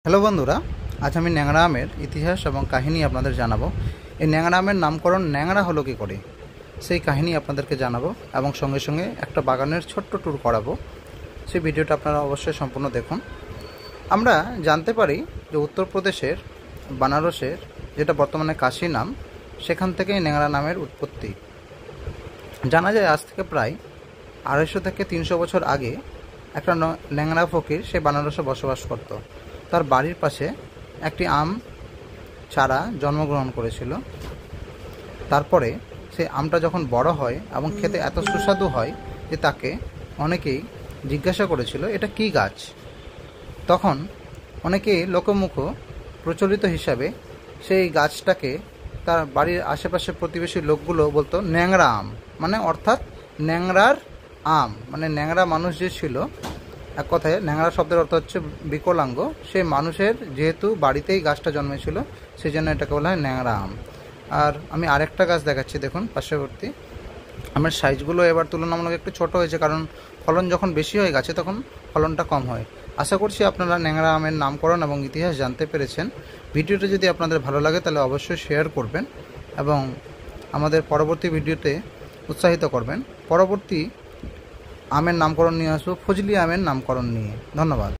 Hello বন্ধুরা, আজ আমি ন্যাংরা আমের ইতিহাস এবং কাহিনী আপনাদের জানাবো। এই ন্যাংরা আমের নামকরণ ন্যাংরা হলো কী করে সেই কাহিনী আপনাদেরকে জানাবো এবং সঙ্গে সঙ্গে একটা বাগানের ছোট্ট ট্যুর করাবো। সেই ভিডিওটা আপনারা অবশ্যই সম্পূর্ণ দেখুন। আমরা জানতে পারি যে উত্তরপ্রদেশের বানারসের, যেটা বর্তমানে কাশী নাম, সেখান থেকেই ন্যাংরা নামের উৎপত্তি। জানা যায় আজ থেকে প্রায় 250 থেকে 300 বছর আগে একটা ন্যাংরা ফকির সে বানারসে বসবাস করত। তার বাড়ির পাশে একটি আম চারা জন্মগ্রহণ করেছিল। তারপরে সেই আমটা যখন বড় হয় এবং খেতে এত সুস্বাদু হয় যে তাকে অনেকেই জিজ্ঞাসা করেছিল এটা কী গাছ। তখন অনেকেই লোকমুখ প্রচলিত হিসাবে সেই গাছটাকে তার বাড়ির আশেপাশে প্রতিবেশী লোকগুলো বলতো ন্যাংরা আম, মানে অর্থাৎ ন্যাংরার আম, মানে ন্যাংরা মানুষ যে ছিল, এক কথায় ন্যাংরা শব্দের অর্থ হচ্ছে বিকলাঙ্গ, সেই মানুষের যেহেতু বাড়িতেই গাছটা জন্মেছিল সেই জন্য এটাকে বলা হয় ন্যাংরা আম। আর আমি আরেকটা গাছ দেখাচ্ছি, দেখুন পার্শ্ববর্তী। আমের সাইজগুলো এবার তুলনামূলক একটু ছোট হয়েছে, কারণ ফলন যখন বেশি হয়ে গেছে তখন ফলনটা কম হয়। আশা করছি আপনারা ন্যাংরা আমের নামকরণ এবং ইতিহাস জানতে পেরেছেন। ভিডিওটা যদি আপনাদের ভালো লাগে তাহলে অবশ্যই শেয়ার করবেন এবং আমাদের পরবর্তী ভিডিওতে উৎসাহিত করবেন। পরবর্তী আমের নামকরণ নিয়ে আসবো ফজলি আমের নামকরণ নিয়ে। ধন্যবাদ।